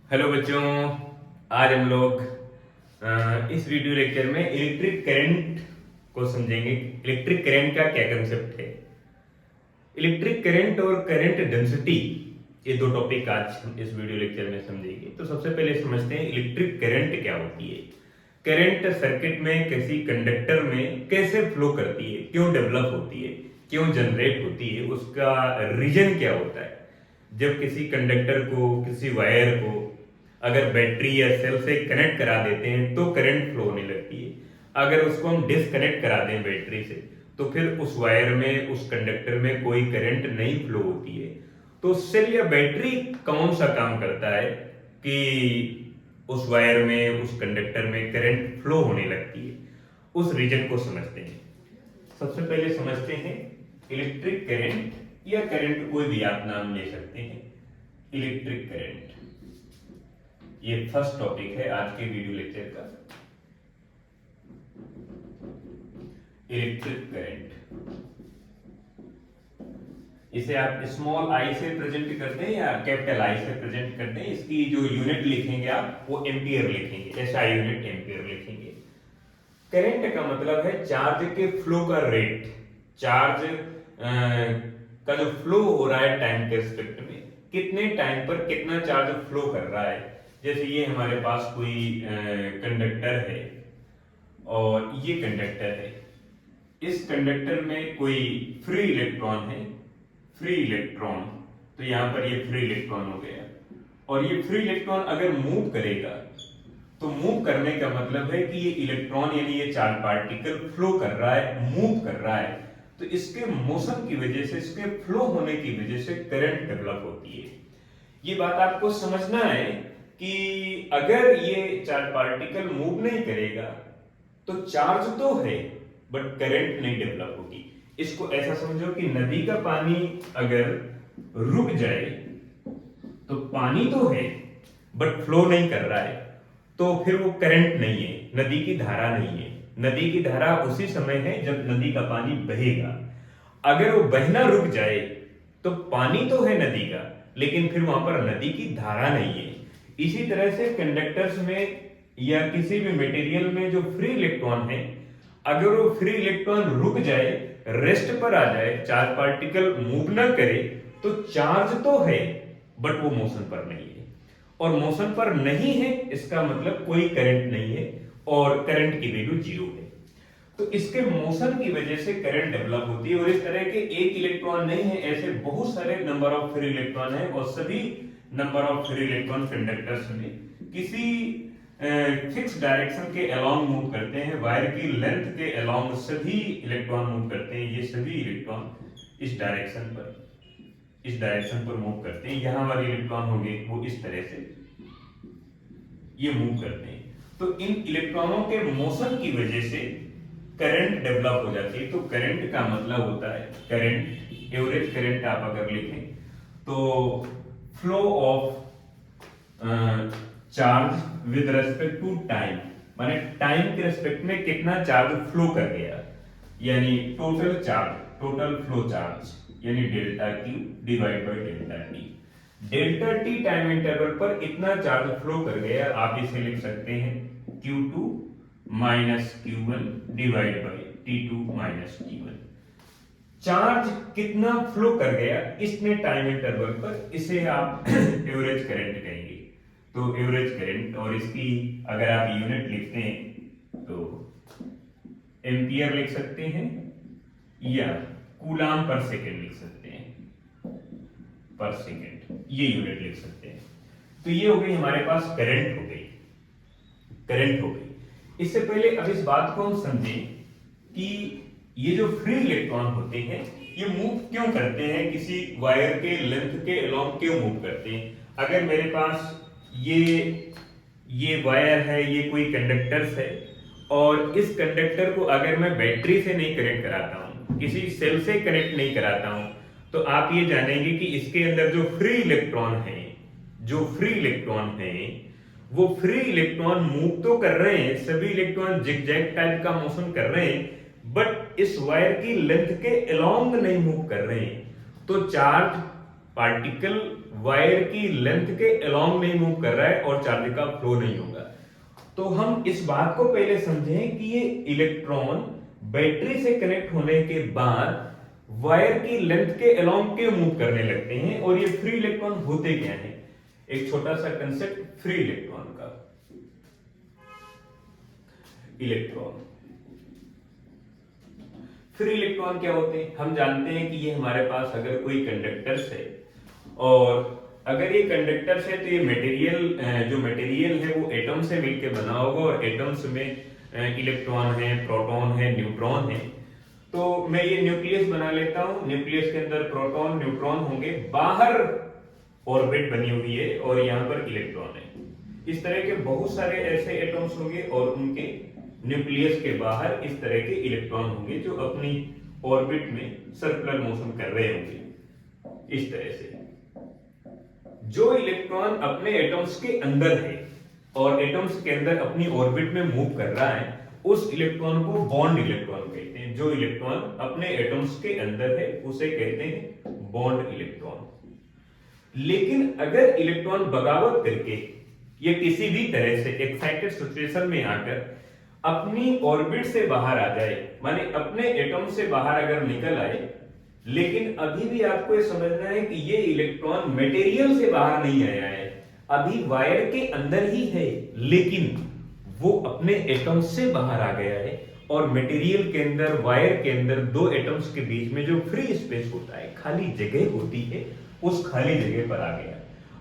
Hello बच्चों। आज हम लोग इस वीडियो लेक्चर में इलेक्ट्रिक करंट को समझेंगे। इलेक्ट्रिक करंट का क्या कंसेप्ट है, इलेक्ट्रिक करंट और करंट डेंसिटी, ये दो टॉपिक आज हम इस वीडियो लेक्चर में समझेंगे। तो सबसे पहले समझते हैं इलेक्ट्रिक करंट क्या होती है। करंट सर्किट में किसी कंडक्टर में कैसे फ्लो करती है, क्यों डेवलप होती है, क्यों जनरेट होती है, उसका रीजन क्या होता है। जब किसी कंडक्टर को, किसी वायर को अगर बैटरी या सेल से कनेक्ट करा देते हैं तो करंट फ्लो होने लगती है। अगर उसको हम डिसकनेक्ट करा दें बैटरी से तो फिर उस वायर में, उस कंडक्टर में कोई करंट नहीं फ्लो होती है। तो सेल या बैटरी कौन सा काम करता है कि उस वायर में, उस कंडक्टर में करंट फ्लो होने लगती है, उस रीजन को समझते हैं। सबसे पहले समझते हैं इलेक्ट्रिक करंट, या करंट कोई भी आप नाम ले सकते हैं। इलेक्ट्रिक करंट ये फर्स्ट टॉपिक है आज के वीडियो लेक्चर का। इलेक्ट्रिक करंट, इसे आप स्मॉल आई से प्रेजेंट करते हैं या कैपिटल आई से प्रेजेंट करते हैं। इसकी जो यूनिट लिखेंगे आप वो एम्पियर लिखेंगे, एसआई यूनिट एम्पियर लिखेंगे। करंट का मतलब है चार्ज के फ्लो का रेट, चार्ज का जो फ्लो हो रहा है टाइम के रिस्पेक्ट में, कितने टाइम पर कितना चार्ज फ्लो कर रहा है। जैसे ये हमारे पास कोई कंडक्टर है और ये कंडक्टर है। इस कंडक्टर में कोई फ्री इलेक्ट्रॉन है, फ्री इलेक्ट्रॉन, तो यहां पर ये फ्री इलेक्ट्रॉन हो गया। और ये फ्री इलेक्ट्रॉन अगर मूव करेगा तो मूव करने का मतलब है कि ये इलेक्ट्रॉन यानी ये चार्ज पार्टिकल फ्लो कर रहा है, मूव कर रहा है। तो इसके मोशन की वजह से, इसके फ्लो होने की वजह से करंट डेवलप होती है। ये बात आपको समझना है कि अगर ये चार्ज पार्टिकल मूव नहीं करेगा तो चार्ज तो है बट करंट नहीं डेवलप होगी। इसको ऐसा समझो कि नदी का पानी अगर रुक जाए तो पानी तो है बट फ्लो नहीं कर रहा है, तो फिर वो करंट नहीं है, नदी की धारा नहीं है। नदी की धारा उसी समय है जब नदी का पानी बहेगा। अगर वो बहना रुक जाए तो पानी तो है नदी का, लेकिन फिर वहां पर नदी की धारा नहीं है। इसी तरह से कंडक्टर्स में या किसी भी मटेरियल में जो फ्री इलेक्ट्रॉन है, अगर वो फ्री इलेक्ट्रॉन रुक जाए, रेस्ट पर आ जाए, चार्ज पार्टिकल मूव ना करे, तो चार्ज तो है बट वो मोशन पर नहीं है। और मोशन पर नहीं है इसका मतलब कोई करंट नहीं है और करंट की वैल्यू जीरो है। तो इसके मोशन की वजह से करंट डेवलप होती है। और इस तरह के एक इलेक्ट्रॉन नहीं है, ऐसे बहुत सारे नंबर ऑफ फ्री इलेक्ट्रॉन है और सभी number of free electron conductors में किसी फिक्स डायरेक्शन के अलोंग मूव करते हैं। वायर की लेंथ के अलोंग सभी इलेक्ट्रॉन मूव करते हैं। ये सभी इलेक्ट्रॉन इस डायरेक्शन पर मूव करते हैं। यहां वाले इलेक्ट्रॉन होंगे वो इस तरह से ये मूव करते हैं। तो इन इलेक्ट्रॉनों के मोशन की वजह से करंट डेवलप हो जाती है। तो करंट का मतलब होता है, करंट, एवरेज करंट आप अगर लिखें तो flow of charge with respect to time, माने टाइम के रेस्पेक्ट में कितना चार्ज फ्लो कर गया, यानी total charge, total flow charge, यानी delta Q divide by delta T. Delta T time interval पर इतना चार्ज फ्लो कर गया, आप इसे लिख सकते हैं Q2 minus Q1 divide by T2 minus T1। Charge कितना फ्लो कर गया इतने टाइम इंटरवल पर, इसे आप एवरेज करंट कहेंगे। तो एवरेज करंट, और इसकी अगर आप यूनिट लिखते हैं तो एम्पियर लिख सकते हैं या कूलाम पर सेकेंड लिख सकते हैं, पर सेकेंड, ये यूनिट लिख सकते हैं। तो ये हो गई हमारे पास करंट हो गई, करंट हो गई। इससे पहले अब इस बात को हम समझें कि ये जो फ्री इलेक्ट्रॉन होते हैं ये मूव क्यों करते हैं, किसी वायर के लेंथ के अलोंग क्यों मूव करते हैं। अगर मेरे पास ये वायर है, ये कोई कंडक्टर्स है, और इस कंडक्टर को अगर मैं बैटरी से नहीं कनेक्ट कराता हूं, किसी सेल से कनेक्ट नहीं कराता हूं, तो आप ये जानेंगे कि इसके अंदर जो फ्री इलेक्ट्रॉन है, जो फ्री इलेक्ट्रॉन है, वो फ्री इलेक्ट्रॉन मूव तो कर रहे हैं, सभी इलेक्ट्रॉन जिगजैग टाइप का मोशन कर रहे हैं, बट इस वायर की लेंथ के अलोंग नहीं मूव कर रहे हैं। तो चार्ज पार्टिकल वायर की लेंथ के अलोंग नहीं मूव कर रहा है और चार्ज का फ्लो नहीं होगा। तो हम इस बात को पहले समझें कि ये इलेक्ट्रॉन बैटरी से कनेक्ट होने के बाद वायर की लेंथ के अलोंग क्यों मूव करने लगते हैं और ये फ्री इलेक्ट्रॉन होते क्या हैं। एक छोटा सा कंसेप्ट फ्री इलेक्ट्रॉन का। फ्री इलेक्ट्रॉन क्या होते हैं? हम जानते हैं कि ये हमारे पास अगर कोई कंडक्टर्स है और अगर ये कंडक्टर्स है तो ये मटेरियल जो मटेरियल है वो एटम से मिलकर बना होगा और एटम्स में इलेक्ट्रॉन है, प्रोटॉन है, न्यूट्रॉन है। तो मैं ये न्यूक्लियस बना लेता हूं, न्यूक्लियस के अंदर प्रोटॉन न्यूट्रॉन होंगे, बाहर ऑर्बिट बनी हुई है और यहां पर इलेक्ट्रॉन है। इस तरह के बहुत सारे ऐसे एटम्स होंगे और उनके न्यूक्लियस के बाहर इस तरह के इलेक्ट्रॉन होंगे जो अपनी ऑर्बिट में सर्कुलर मोशन कर रहे होंगे। इस तरह से जो इलेक्ट्रॉन अपने एटम्स के अंदर है और एटम्स के अंदर अपनी ऑर्बिट में मूव कर रहा है, उस इलेक्ट्रॉन को बॉन्ड इलेक्ट्रॉन कहते हैं। जो इलेक्ट्रॉन अपने एटम्स के अंदर है उसे कहते हैं बॉन्ड इलेक्ट्रॉन। लेकिन अगर इलेक्ट्रॉन बगावत करके या किसी भी तरह से एक्साइटेड सिचुएशन में आकर अपनी ऑर्बिट से बाहर आ जाए, माने अपने एटम से बाहर अगर निकल आए, लेकिन अभी भी आपको ये समझना है कि ये इलेक्ट्रॉन मटेरियल से बाहर नहीं आया है, अभी वायर के अंदर ही है, लेकिन वो अपने एटम से बाहर आ गया है और मटेरियल के अंदर, वायर के अंदर दो एटम्स के बीच में जो फ्री स्पेस होता है, खाली जगह होती है, उस खाली जगह पर आ गया।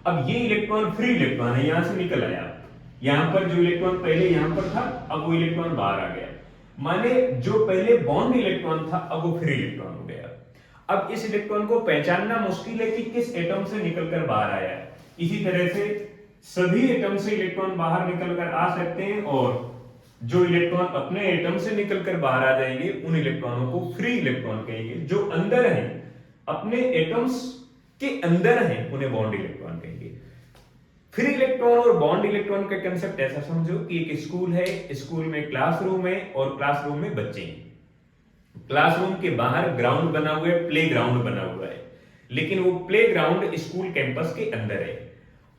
अब ये इलेक्ट्रॉन फ्री इलेक्ट्रॉन है, यहां से निकल आया। यहां पर जो इलेक्ट्रॉन पहले यहां पर था, अब वो इलेक्ट्रॉन बाहर आ गया। माने जो पहले बॉन्ड इलेक्ट्रॉन था अब वो फ्री इलेक्ट्रॉन हो गया। अब इस इलेक्ट्रॉन को पहचानना मुश्किल है कि किस एटम से निकलकर बाहर आया है। इसी तरह से सभी एटम से इलेक्ट्रॉन बाहर निकलकर आ सकते हैं और जो इलेक्ट्रॉन अपने एटम से निकलकर बाहर आ जाएंगे उन इलेक्ट्रॉनों को फ्री इलेक्ट्रॉन कहेंगे। जो अंदर हैं, अपने एटम्स के अंदर हैं, उन्हें बॉन्ड इलेक्ट्रॉन कहेंगे। फ्री इलेक्ट्रॉन और बॉन्ड इलेक्ट्रॉन का कंसेप्ट ऐसा समझो कि एक स्कूल है, स्कूल में क्लासरूम है और क्लासरूम में बच्चे हैं। क्लासरूम के बाहर ग्राउंड बना हुआ है, प्ले ग्राउंड बना हुआ है, लेकिन वो प्ले ग्राउंड स्कूल कैंपस के अंदर है।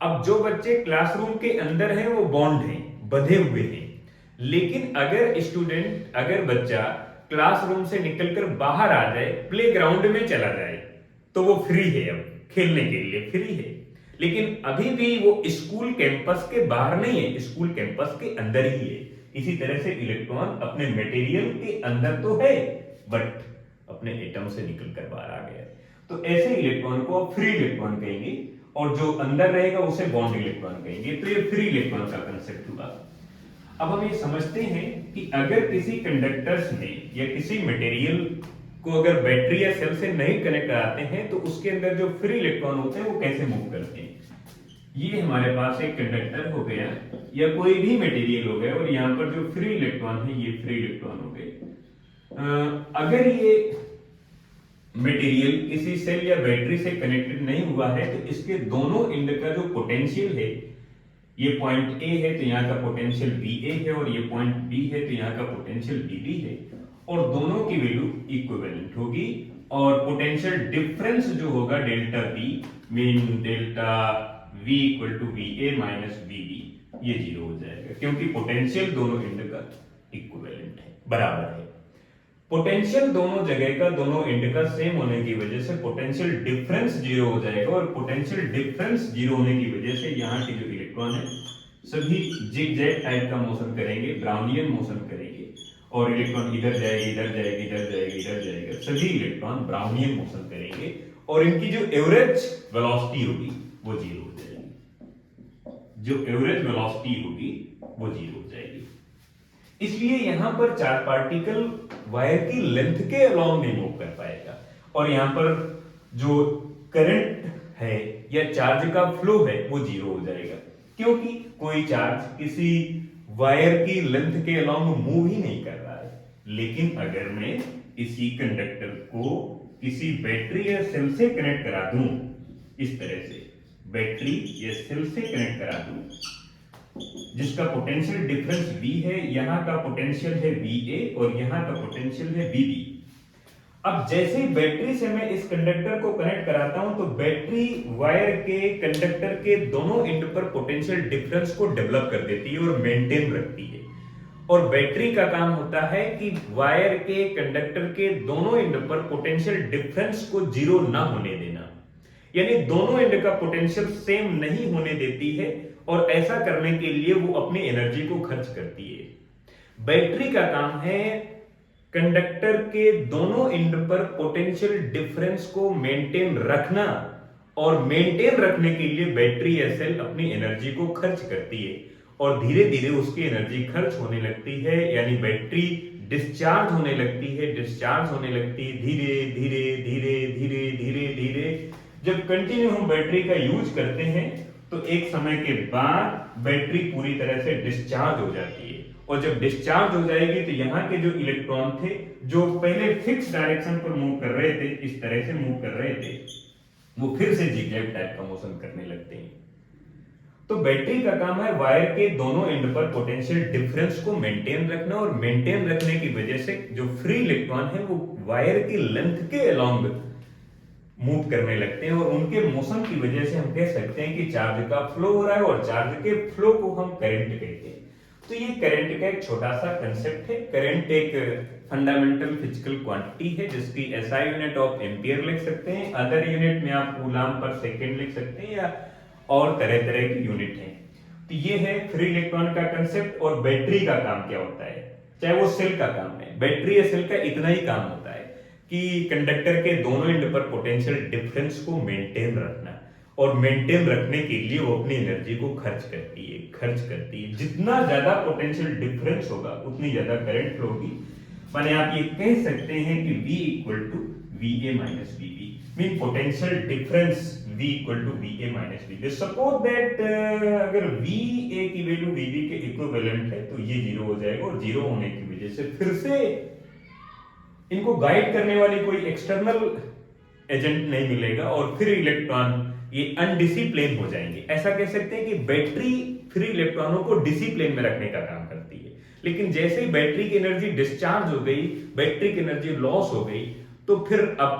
अब जो बच्चे क्लासरूम के अंदर हैं वो बॉन्ड हैं, बंधे हुए हैं। लेकिन अगर बच्चा क्लासरूम से निकलकर बाहर आ जाए, प्ले ग्राउंड में चला जाए, तो वो फ्री है, अब खेलने के लिए फ्री है। लेकिन अभी भी वो स्कूल कैंपस के बाहर नहीं है, स्कूल कैंपस के अंदर ही है। इसी तरह से इलेक्ट्रॉन अपने मटेरियल के अंदर तो है, बट अपने एटम से निकलकर बाहर आ गया। तो ऐसे इलेक्ट्रॉन को आप फ्री इलेक्ट्रॉन कहेंगे और जो अंदर रहेगा उसे बॉन्ड इलेक्ट्रॉन कहेंगे। तो ये फ्री इलेक्ट्रॉन का कंसेप्ट हुआ। अब हम ये समझते हैं कि अगर किसी कंडक्टर्स में या किसी मटेरियल को अगर बैटरी या सेल से नहीं कनेक्ट कराते हैं तो उसके अंदर जो फ्री इलेक्ट्रॉन होते हैं वो कैसे मूव करते हैं। ये हमारे पास एक कंडक्टर हो गया या कोई भी मटेरियल हो गया और यहाँ पर जो फ्री इलेक्ट्रॉन है ये फ्री इलेक्ट्रॉन हो गए। अगर ये मटेरियल किसी सेल या बैटरी से कनेक्टेड नहीं हुआ है तो इसके दोनों एंड का जो पोटेंशियल है, ये पॉइंट ए है तो यहाँ का पोटेंशियल VA है और ये पॉइंट B है तो यहाँ का पोटेंशियल VB है और दोनों की वैल्यू इक्विवेलेंट होगी और पोटेंशियल डिफरेंस जो होगा delta V mean delta V equal to VA minus VB, ये 0 हो जाएगा क्योंकि पोटेंशियल दोनों एंड का इक्विवेलेंट है, बराबर है। पोटेंशियल दोनों जगह का, दोनों एंड का सेम होने की वजह से पोटेंशियल डिफरेंस 0 हो जाएगा और पोटेंशियल डिफरेंस 0 होने की वजह से यहाँ के जो इलेक्ट्रॉन है सभी जिग-जैग टाइप का मोशन करेंगे, ब्राउनियन मोशन करेंगे और इलेक्ट्रॉन इधर जाएगा, इधर जाएगा, इधर जाएगा, इधर जाएगा, सभी इलेक्ट्रॉन ब्राउनियन मोशन करेंगे और इनकी जो एवरेज वेलोसिटी होगी वो 0 हो जाएगी। जो एवरेज वेलोसिटी होगी वो 0 हो जाएगी। इसलिए यहां पर चार्ज पार्टिकल वायर की लेंथ के अलोंग नहीं मूव कर पाएगा और यहां पर जो करंट है या चार्ज का फ्लो है वो 0 हो जाएगा क्योंकि कोई चार्ज किसी वायर की लेंथ के अलोंग मूव ही नहीं कर रहा है। लेकिन अगर मैं इसी कंडक्टर को किसी बैटरी या सेल से कनेक्ट करा दूं, इस तरह से बैटरी या सेल से कनेक्ट करा दूं जिसका पोटेंशियल डिफरेंस V है, यहां का पोटेंशियल है VA और यहां का पोटेंशियल है VB। अब जैसे ही बैटरी से मैं इस कंडक्टर को कनेक्ट कराता हूं तो बैटरी वायर के कंडक्टर के दोनों एंड पर पोटेंशियल डिफरेंस को डेवलप कर देती है और मेंटेन रखती है। और बैटरी का काम होता है कि वायर के कंडक्टर के दोनों एंड पर पोटेंशियल डिफरेंस को जीरो ना होने देना, यानी दोनों एंड का पोटेंशियल सेम नहीं होने देती है, और ऐसा करने के लिए वो अपनी एनर्जी को खर्च करती है। बैटरी का काम है कंडक्टर के दोनों एंड पर पोटेंशियल डिफरेंस को मेंटेन रखना, और मेंटेन रखने के लिए बैटरी या सेल अपनी एनर्जी को खर्च करती है, और धीरे धीरे उसकी एनर्जी खर्च होने लगती है, यानी बैटरी डिस्चार्ज होने लगती है, डिस्चार्ज होने लगती है धीरे धीरे धीरे धीरे धीरे धीरे। जब कंटिन्यू हम बैटरी का यूज करते हैं तो एक समय के बाद बैटरी पूरी तरह से डिस्चार्ज हो जाती है, और जब डिस्चार्ज हो जाएगी तो यहाँ के जो इलेक्ट्रॉन थे जो पहले फिक्स डायरेक्शन पर मूव कर रहे थे, इस तरह से मूव कर रहे थे, वो फिर से जिगजैग टाइप का मोशन करने लगते हैं। तो बैटरी का काम है वायर के दोनों एंड पर पोटेंशियल डिफरेंस को मेंटेन रखना, और मेंटेन रखने की वजह से जो फ्री इलेक्ट्रॉन है वो वायर की लेंथ के अलोंग मूव करने लगते हैं, और उनके मोशन की वजह से हम कह सकते हैं कि चार्ज का फ्लो हो रहा है, और चार्ज के फ्लो को हम करंट कहते हैं। तो ये करंट का एक छोटा सा कंसेप्ट है। करंट एक फंडामेंटल फिजिकल क्वांटिटी है जिसकी एसआई यूनिट ऑफ एम्पियर लिख सकते हैं, अदर यूनिट में आप कूलम पर सेकंड लिख सकते हैं, या और तरह तरह की यूनिट है। तो ये है फ्री इलेक्ट्रॉन का कंसेप्ट। और बैटरी का काम क्या होता है, चाहे वो सेल का काम है, बैटरी या सेल का इतना ही काम होता है कि कंडक्टर के दोनों एंड पर पोटेंशियल डिफरेंस को मेंटेन रखना, और मेंटेन रखने के लिए वो अपनी एनर्जी को खर्च करती है। जितना ज्यादा पोटेंशियल डिफरेंस होगा उतनी ज्यादा करंट फ्लो होगी। माने आप ये कह सकते हैं कि V equal to VA minus VB, mean potential difference V equal to VA minus VB। Suppose that अगर VA की वैल्यू VB के इक्विवेलेंट है तो ये जीरो हो जाएगा, और जीरो होने की वजह से फिर से इनको गाइड करने वाली कोई एक्सटर्नल एजेंट नहीं मिलेगा, और फिर इलेक्ट्रॉन ये अनडिसिप्लिन हो जाएंगे। ऐसा कह सकते हैं कि बैटरी फ्री इलेक्ट्रॉनों को डिसिप्लिन में रखने का काम करती है, लेकिन जैसे ही बैटरी की एनर्जी डिस्चार्ज हो गई, बैटरी की एनर्जी लॉस हो गई, तो फिर अब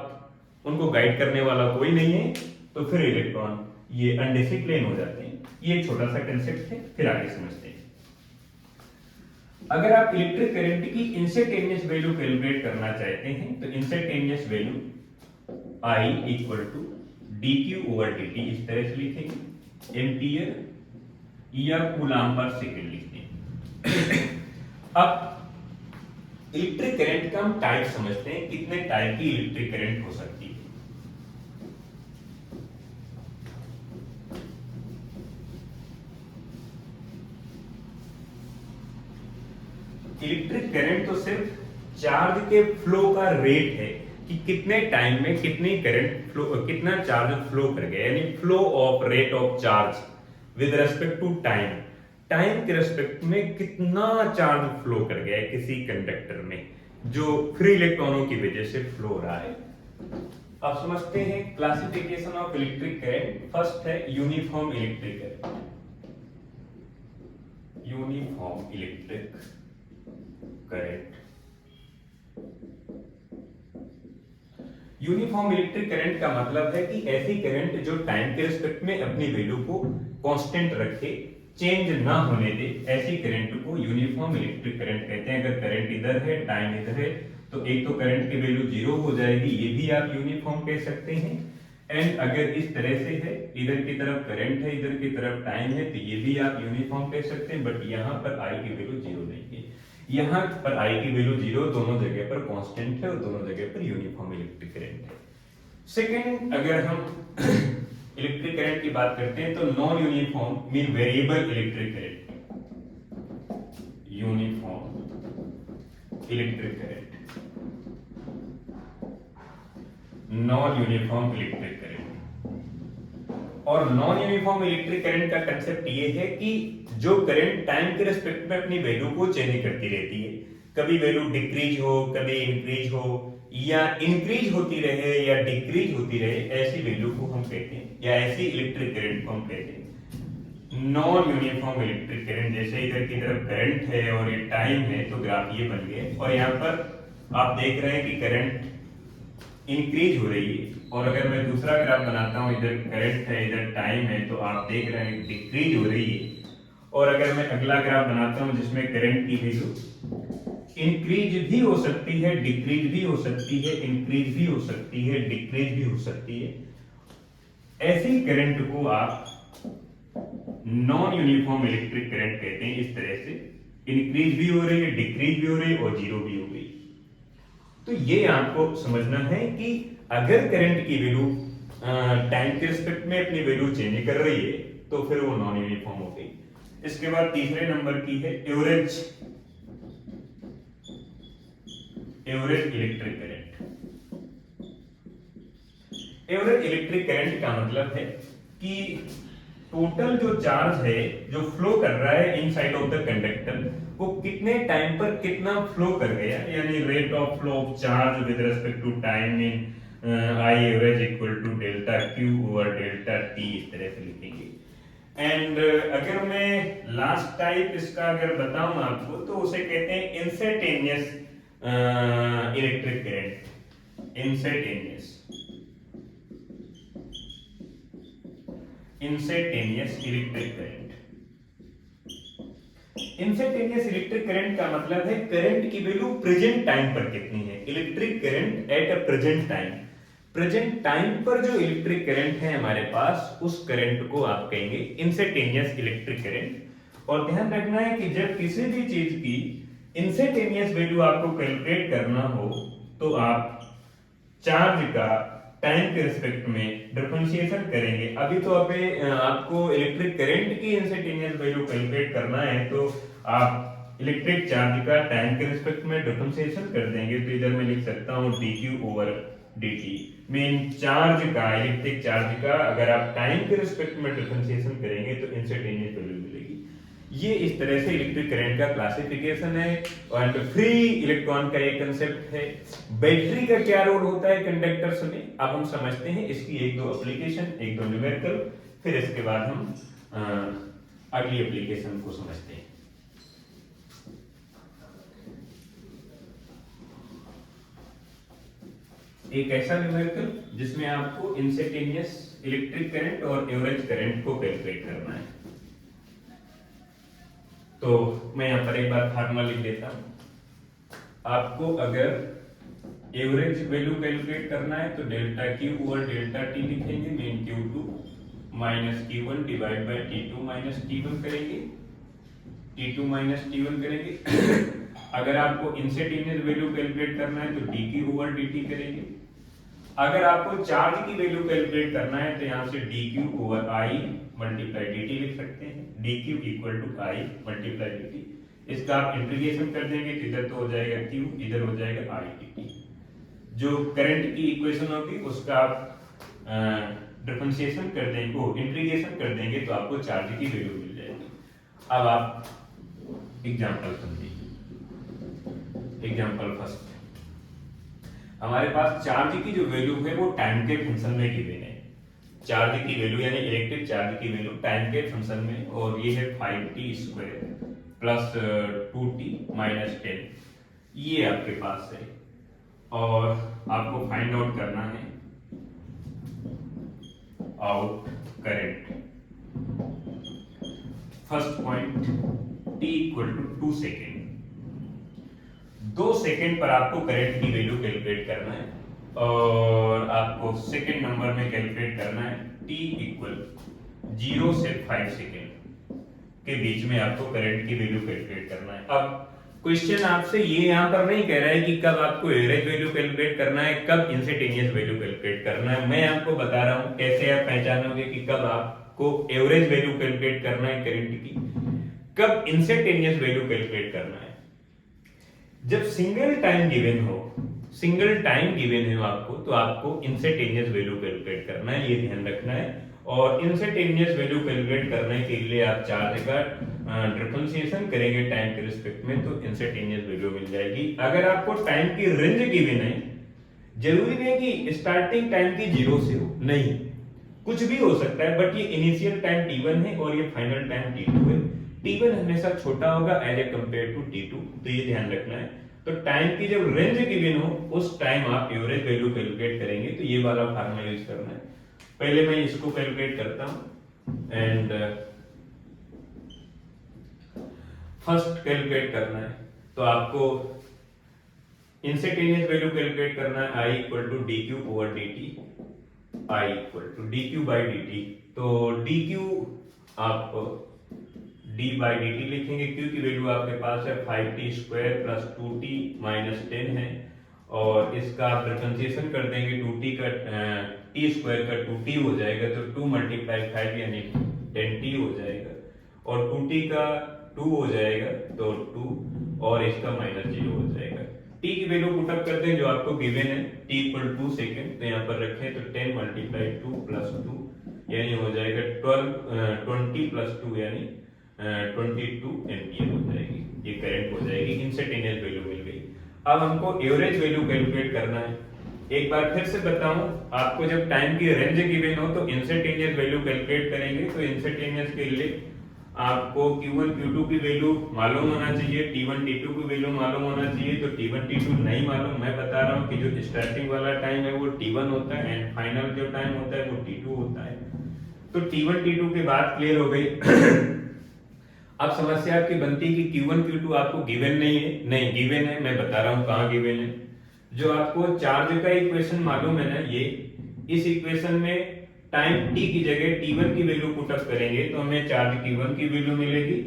उनको गाइड करने वाला कोई नहीं है, तो फिर इलेक्ट्रॉन ये अनडिसिप्लिन हो जाते हैं। ये छोटा सा कंसेप्ट है, फिर आगे समझते हैं। अगर आप इलेक्ट्रिक करंट की इंस्टेंटेनियस वैल्यू कैलकुलेट करना चाहते हैं तो instantaneous value I equal to dq over dt इस तरह से लिखेंगे, एम्पियर या कूलम पर सेकंड लिखते हैं। अब इलेक्ट्रिक करंट का हम टाइप समझते हैं, कितने टाइप की इलेक्ट्रिक करंट हो सकती है। इलेक्ट्रिक करंट तो सिर्फ चार्ज के फ्लो का रेट है कि कितने टाइम में कितनी करंट फ्लो, कितना चार्ज फ्लो कर गया, यानी flow of rate of charge with respect to time, time के रेस्पेक्ट में कितना चार्ज फ्लो कर गया है किसी कंडक्टर में जो फ्री इलेक्ट्रॉनों की वजह से फ्लो हो रहा है। अब समझते हैं classification of electric current. First है uniform electric current, uniform electric current. Uniform electric current का मतलब है कि ऐसी करंट जो टाइम के रिस्पेक्ट में अपनी वैल्यू को कांस्टेंट रखे, चेंज ना होने दे, ऐसी करंट को यूनिफॉर्म इलेक्ट्रिक करंट कहते हैं। अगर करंट इधर है, टाइम इधर है, तो एक तो करंट की वैल्यू जीरो हो जाएगी, ये भी आप यूनिफॉर्म कह सकते हैं। एंड अगर इस तरह से है, इधर की तरफ करंट है, इधर की तरफ टाइम है, तो ये भी आप यूनिफॉर्म कह सकते हैं। बट यहाँ पर I की वैल्यू जीरो नहीं है, यहाँ पर I की वैल्यू जीरो, दोनों जगह पर कांस्टेंट है और दोनों जगह पर यूनिफॉर्म इलेक्ट्रिक करंट है। सेकंड, अगर हम इलेक्ट्रिक करंट की बात करते हैं तो non uniform mean variable electric current, uniform electric current, non uniform electric current. और नॉन यूनिफॉर्म इलेक्ट्रिक करंट का कंसेप्ट ये है कि जो करंट टाइम के रिस्पेक्ट में अपनी वैल्यू को चेंज करती रहती है, कभी वैल्यू डिक्रीज हो, कभी इंक्रीज हो, या इंक्रीज होती रहे या डिक्रीज होती रहे, ऐसी वैल्यू को हम कहते हैं, या ऐसी इलेक्ट्रिक करंट को हम कहते हैं नॉन यूनिफॉर्म इलेक्ट्रिक करंट। जैसे इधर की तरफ करंट है और ये टाइम है, तो ग्राफ ये बन गया, और यहाँ पर आप देख रहे हैं कि करंट इंक्रीज हो रही है, और अगर मैं दूसरा ग्राफ बनाता हूँ, इधर करंट है इधर टाइम है, तो आप देख रहे हैं डिक्रीज हो रही है। और अगर मैं अगला ग्राफ बनाता हूँ जिसमें करंट की वैल्यू इंक्रीज भी हो सकती है, डिक्रीज भी हो सकती है, इंक्रीज भी हो सकती है, डिक्रीज भी हो सकती है, ऐसी करंट को आप नॉन यूनिफॉर्म इलेक्ट्रिक करंट कहते हैं। इस तरह से इंक्रीज भी हो रही है, डिक्रीज भी हो रही है और जीरो भी हो गई। तो ये आपको समझना है कि अगर करंट की वैल्यू टाइम के रिस्पेक्ट में अपनी वैल्यू चेंज कर रही है तो फिर वो नॉन यूनिफॉर्म हो गई। इसके बाद तीसरे नंबर की है average electric current. Average electric current का मतलब है कि टोटल जो चार्ज है जो फ्लो कर रहा है इनसाइड ऑफ द कंडक्टर, वो कितने टाइम पर कितना फ्लो कर गया, यानी rate of flow of charge with respect to time in I average equal to delta Q over delta T, इस तरह से लिखेंगे। एंड अगर मैं लास्ट टाइप इसका अगर बताऊं आपको तो उसे कहते हैं instantaneous electric current. Instantaneous electric current. Instantaneous electric current का मतलब है करंट की वैल्यू प्रेजेंट टाइम पर कितनी है। Electric current at a present time पर जो इलेक्ट्रिक करंट है हमारे पास, उस करंट को आप कहेंगे इंस्टेंटेनियस इलेक्ट्रिक करंट। और ध्यान रखना है कि जब किसी भी चीज की इंस्टेंटेनियस वैल्यू आपको कैलकुलेट करना हो तो आप चार्ज का टाइम के रिस्पेक्ट में डिफरेंशिएशन करेंगे। अभी तो आपको इलेक्ट्रिक करंट की इंस्टेंटेनियस वैल्यू कैलकुलेट करना है तो आप इलेक्ट्रिक चार्ज का टाइम के रिस्पेक्ट में डिफरेंशिएशन कर देंगे। तो इधर मैं लिख सकता हूँ dq over dt। Mean charge का, इलेक्ट्रिक चार्ज का अगर आप टाइम के रिस्पेक्ट में डिफरेंशिएशन करेंगे तो इंस्टेंटेनियस वैल्यू मिलेगी। ये इस तरह से इलेक्ट्रिक करंट का क्लासिफिकेशन है। और फ्री इलेक्ट्रॉन का एक कंसेप्ट है। बैटरी का क्या रोल होता है कंडक्टर्स में, अब हम समझते हैं इसकी एक दो एप्लीकेशन, एक दो न्यूमेरिकल, फिर इसके बाद हम अगली एप्लीकेशन को समझते हैं। एक ऐसा न्यूमेरिकल जिसमें आपको इंस्टेंटेनियस इलेक्ट्रिक करंट और एवरेज करंट को कैलकुलेट करना है। तो मैं यहां पर एक बार फार्मूला लिख देता हूं। आपको अगर एवरेज वैल्यू कैलकुलेट करना है तो delta Q over delta T लिखेंगे, mean Q2 minus Q1 divide by T2 minus T1 करेंगे, T2 माइनस T1 करेंगे। अगर आपको इंस्टेंटेनियस वैल्यू कैलकुलेट करना है तो dq ओवर dt करेंगे। अगर आपको चार्ज की वैल्यू कैलकुलेट करना है तो यहां से dq over i multiply dt लिख सकते हैं। dq equal to i multiply dt। इसका आप इंटीग्रेशन कर देंगे तो इधर तो हो जाएगा q, इधर हो जाएगा i dt। जो करंट की इक्वेशन होगी उसका आप डिफरेंशिएशन कर देंगे, वो इंटीग्रेशन कर देंगे तो आपको चार्ज की वैल्यू मिल जाएगी। अब आप एग्जांपल समझिए। एग्जांपल फर्स्ट, हमारे पास चार्ज की जो वैल्यू है वो टाइम के फंक्शन में गिवन है। चार्ज की वैल्यू यानी इलेक्ट्रिक चार्ज की वैल्यू टाइम के फंक्शन में, और ये है 5t square plus 2t minus 10, ये आपके पास है। और आपको फाइंड आउट करना है out current. First point t equal to 2 second. 2 second पर आपको करंट की वैल्यू कैलकुलेट करना है, और आपको सेकेंड नंबर में कैलकुलेट करना है t इक्वल 0 से 5 सेकेंड के बीच में आपको करंट की वैल्यू कैलकुलेट करना है। अब क्वेश्चन आपसे ये यहाँ पर नहीं कह रहा है कि कब आपको एवरेज वैल्यू कैलकुलेट करना है, कब इंस्टेंटेनियस वैल्यू कैलकुलेट करना है। मैं आपको बता रहा हूँ कैसे आप पहचानोगे कि कब आपको एवरेज वैल्यू कैलकुलेट करना है करंट की, कब इंस्टेंटेनियस वैल्यू कैलकुलेट करना है। जब सिंगल टाइम गिवन है आपको, तो आपको इंस्टेंटेनियस वैल्यू कैलकुलेट करना है, ये ध्यान रखना है। और इंस्टेंटेनियस वैल्यू कैलकुलेट करने के लिए आप चार्ज का डिफरेंशिएशन करेंगे टाइम के रिस्पेक्ट में, तो इंस्टेंटेनियस वैल्यू मिल जाएगी। अगर आपको टाइम की रेंज गिवन है, जरूरी नहीं कि स्टार्टिंग टाइम की 0 से हो, नहीं, कुछ भी हो सकता है, बट ये इनिशियल टाइम t1 है और ये फाइनल टाइम t2 है। t1 हमेशा छोटा होगा as a compare to t2, तो ये ध्यान रखना है। तो टाइम की जब रेंज गिवन हो उस टाइम आप एवरेज वैल्यू कैलकुलेट करेंगे, तो ये वाला फार्मूला यूज करना है। पहले मैं इसको कैलकुलेट करता हूं एंड फर्स्ट कैलकुलेट करना है, तो आपको इंस्टेंटेनियस वैल्यू कैलकुलेट करना है I equal to D Q over D T, I equal to D Q by D T. तो डी क्यू आप डी बाई डी टी लिखेंगे, क्यू की वैल्यू आपके पास है 5t square plus 2t minus 10 है, और इसका आप डिफरेंशिएशन कर देंगे, 2t का t स्क्वायर का 2t हो जाएगा, तो 2 मल्टीप्लाई 5 यानी 10t हो जाएगा, और 2t का 2 हो जाएगा तो 2, और इसका माइनस 0 हो जाएगा। t की वैल्यू पुटअप करते हैं जो आपको गिवन है, t इक्वल 2 सेकेंड, तो यहाँ पर रखें तो 10 मल्टीप्लाई 2 प्लस 2 यानी हो जाएगा 20 प्लस 2 यानी 22 एम्पियर हो जाएगी, ये करंट हो जाएगी। इंस्टेंटेनियस वैल्यू मिल गई। अब हमको एवरेज वैल्यू कैलकुलेट करना है। एक बार फिर से बताऊं, आपको जब टाइम की रेंज गिवन हो तो इंस्टेंटेनियस वैल्यू कैलकुलेट करेंगे, तो इंस्टेंटेनियस के लिए आपको Q1 Q2 की वैल्यू मालूम होना चाहिए, T1 T2 की वैल्यू मालूम होना चाहिए। तो T1 T2 नहीं मालूम, मैं बता रहा हूँ कि जो स्टार्टिंग वाला टाइम है वो T1 होता है एंड फाइनल जो टाइम होता है वो T2 होता है। तो T1 T2 की बात क्लियर हो गई। अब समस्या आपकी बनती है कि Q1 Q2 आपको गिवन नहीं है, नहीं गिवन है, मैं बता रहा हूँ कहाँ गिवन है। जो आपको चार्ज का इक्वेशन मालूम है ना, ये इस इक्वेशन में टाइम t की जगह t1 की वैल्यू पुटअप करेंगे तो हमें चार्ज q1 की वैल्यू मिलेगी,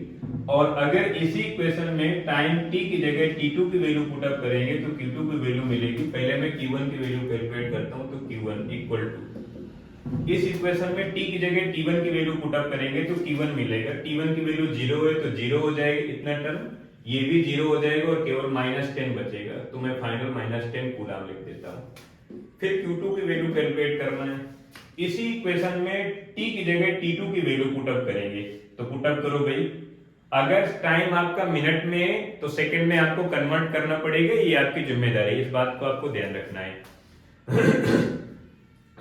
और अगर इसी इक्वेशन में टाइम t की जगह t2 की वैल्यू पुटअप करेंगे तो q2 की वैल्यू मिलेगी। पहले मैं q1 की वैल्यू कैलकुलेट करता हूं, तो q1 इक्वल टू, इस इक्वेशन में t की जगह t1 की वैल्यू पुटअप करेंगे तो q1 मिलेगा। t1 की वैल्यू 0 है तो 0 हो जाएगी, इतना टर्म ये भी 0 हो जाएगा और केवल -10 बचेगा, तो मैं फाइनल -10 कूलम लिख देता हूं। फिर q2 की वैल्यू कैलकुलेट करना है, इसी इक्वेशन में t की जगह t2 की वैल्यू पुटअप करेंगे, तो पुटअप करो भाई। अगर टाइम आपका मिनट में है तो सेकंड में आपको कन्वर्ट करना पड़ेगा, ये आपकी जिम्मेदारी है, इस बात को आपको ध्यान रखना है।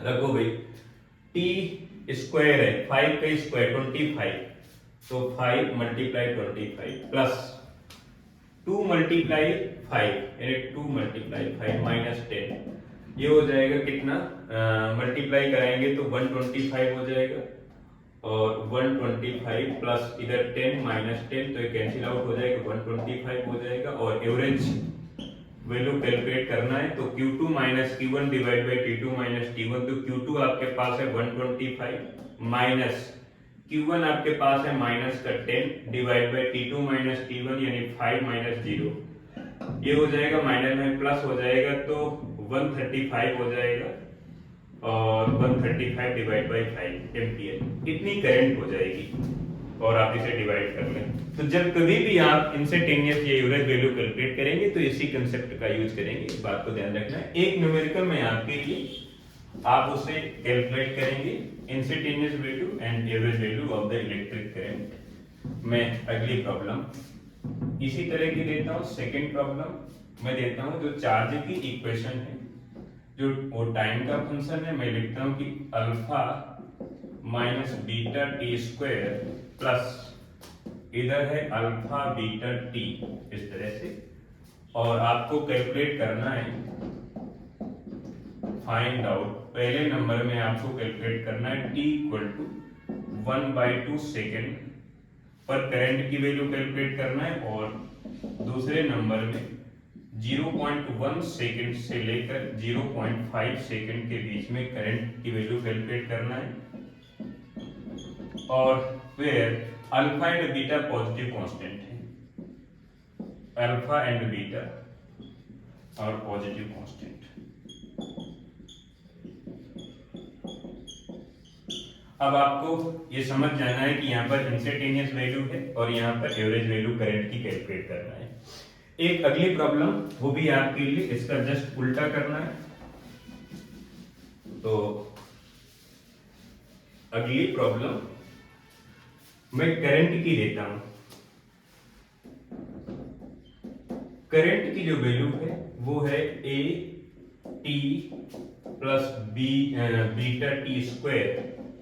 रखो भाई, t स्क्वायर है 5 का स्क्वायर 25, तो 5 मल्टीप्लाई 25 प्लस 2 मल्टीप्लाई 5 यानी 2 मल्टीप्लाई 5 माइनस 10, ये हो जाएगा कितना, मल्टीप्लाई कराएंगे तो 125 हो जाएगा, और 125 प्लस इधर 10 माइनस 10 तो ये कैंसिल आउट हो जाएगा, 125 हो जाएगा। और एवरेज वैल्यू कैलकुलेट करना है तो Q2 minus Q1 divide by T2 minus T1, तो Q2 आपके पास है 125 माइनस Q1 आपके पास है माइनस का 10 divide by T2 minus T1 यानी 5 माइनस 0, ये हो जाएगा माइनस में प्लस हो जाएगा तो 135 हो जाएगा, और 135 डिवाइड बाई 5 एम्पियर इतनी करंट हो जाएगी, और आप इसे डिवाइड कर लें। तो जब कभी भी आप इंस्टेंटेनियस या एवरेज वैल्यू कैलकुलेट करेंगे तो इसी कंसेप्ट का यूज करेंगे, इस बात को ध्यान रखना है। एक न्यूमेरिकल में आपके लिए आप उसे कैलकुलेट करेंगे, instantaneous value and average value of the electric current. मैं अगली प्रॉब्लम इसी तरह की देता हूं। सेकंड प्रॉब्लम मैं देता हूं जो चार्ज की इक्वेशन है, जो वो टाइम का फंक्शन है, मैं लिखता हूं कि alpha minus beta T square plus इधर है अल्फा बीटा टी, इस तरह से, और आपको कैलकुलेट करना है, फाइंड आउट, पहले नंबर में आपको कैलकुलेट करना है t इक्वल टू 1/2 सेकेंड पर करंट की वैल्यू कैलकुलेट करना है, और दूसरे नंबर में 0.1 सेकेंड से लेकर 0.5 सेकेंड के बीच में करंट की वैल्यू कैलकुलेट करना है, और फिर alpha and beta positive constant है, अल्फा एंड बीटा और पॉजिटिव कांस्टेंट। अब आपको ये समझ जाना है कि यहाँ पर इंस्टेंटेनियस वैल्यू है और यहाँ पर एवरेज वैल्यू करंट की कैलकुलेट करना है। एक अगली प्रॉब्लम वो भी आपके लिए, इसका जस्ट उल्टा करना है। तो अगली प्रॉब्लम मैं करंट की देता हूं। करंट की जो वैल्यू है वो है a t plus beta T square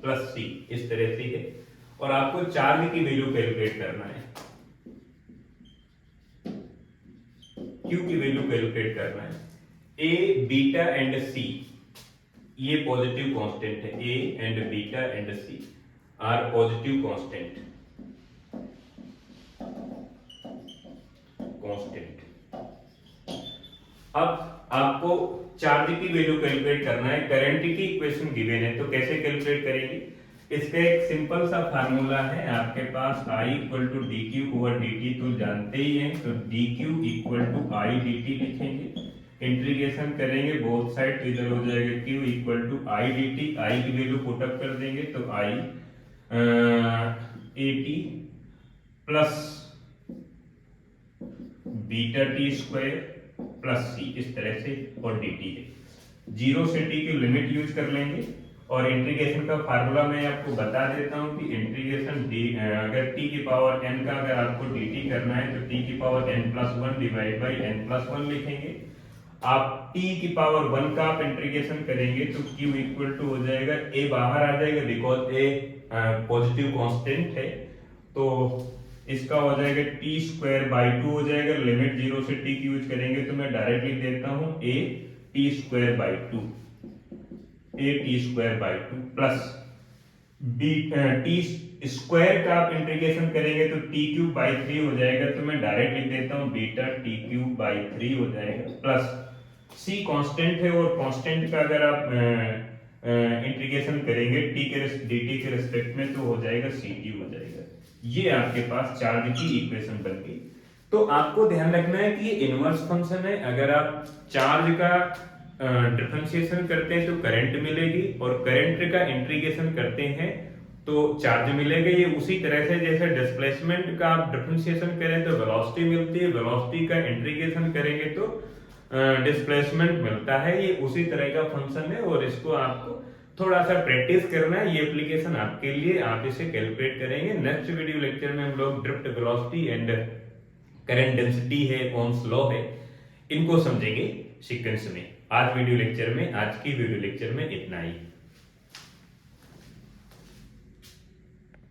plus C, इस तरह से है, और आपको चार्ज की वैल्यू कैलकुलेट करना है। Q की वैल्यू कैलकुलेट करना है। A, बीटा एंड C ये पॉजिटिव कांस्टेंट है। A and beta and C are positive constant. अब आपको चार्ज की वैल्यू कैलकुलेट करना है। करंट की इक्वेशन गिवन है, तो कैसे कैलकुलेट करेंगे? इसका एक सिंपल सा फार्मूला है आपके पास, I equal to D Q over D T, तो जानते ही हैं, तो D Q equal to I D T लिखेंगे। इंटीग्रेशन करेंगे बोथ साइड, तो इधर हो जाएगा Q equal to I D T, I की वैल्यू पुट अप कर देंगे तो I A T plus beta T square plus C, इस तरह से, और डी टी है। जीरो से टी की लिमिट यूज कर लेंगे और इंटीग्रेशन का फार्मूला मैं आपको बता देता हूं कि इंटीग्रेशन अगर t की पावर n का अगर आपको dt करना है तो t की power n plus one divide by n plus one लिखेंगे। आप t की पावर 1 का आप इंटीग्रेशन करेंगे तो q इक्वल टू हो जाएगा, a बाहर आ जाएगा बिकॉज a पॉजिटिव कांस्टेंट है, तो इसका हो जाएगा टी स्क्वायर बाई टू हो जाएगा। लिमिट जीरो से टी की यूज करेंगे तो मैं डायरेक्ट लिख देता हूं a T square by two, a T square by two plus B T square का आप इंटीग्रेशन करेंगे तो टी क्यूब बाई थ्री हो जाएगा, तो मैं डायरेक्ट लिख देता हूं beta T cube by three हो जाएगा प्लस सी कांस्टेंट है और कांस्टेंट का अगर आप इंटीग्रेशन करेंगे टी के dt के रिस्पेक्ट में तो हो जाएगा सी टी हो जाएगा। ये आपके पास चार्ज की इक्वेशन बन गई। तो आपको ध्यान रखना है कि ये इनवर्स फंक्शन है। अगर आप चार्ज का डिफरेंशिएशन करते हैं तो करंट मिलेगी और करंट का इंटीग्रेशन करते हैं तो चार्ज मिलेगा। ये उसी तरह से जैसे डिस्प्लेसमेंट का आप डिफरेंशिएशन करें तो वेलोसिटी मिलती है, वेलोसिटी का इंटीग्रेशन करेंगे तो डिस्प्लेसमेंट मिलता है। ये उसी तरह का फंक्शन है और इसको आपको थोड़ा सा प्रैक्टिस करना है। ये एप्लीकेशन आपके लिए, आप इसे कैलकुलेट करेंगे। नेक्स्ट वीडियो लेक्चर में हम लोग drift velocity and current density है, ओम्स लॉ है, इनको समझेंगे सीक्वेंस में। आज की वीडियो लेक्चर में इतना ही।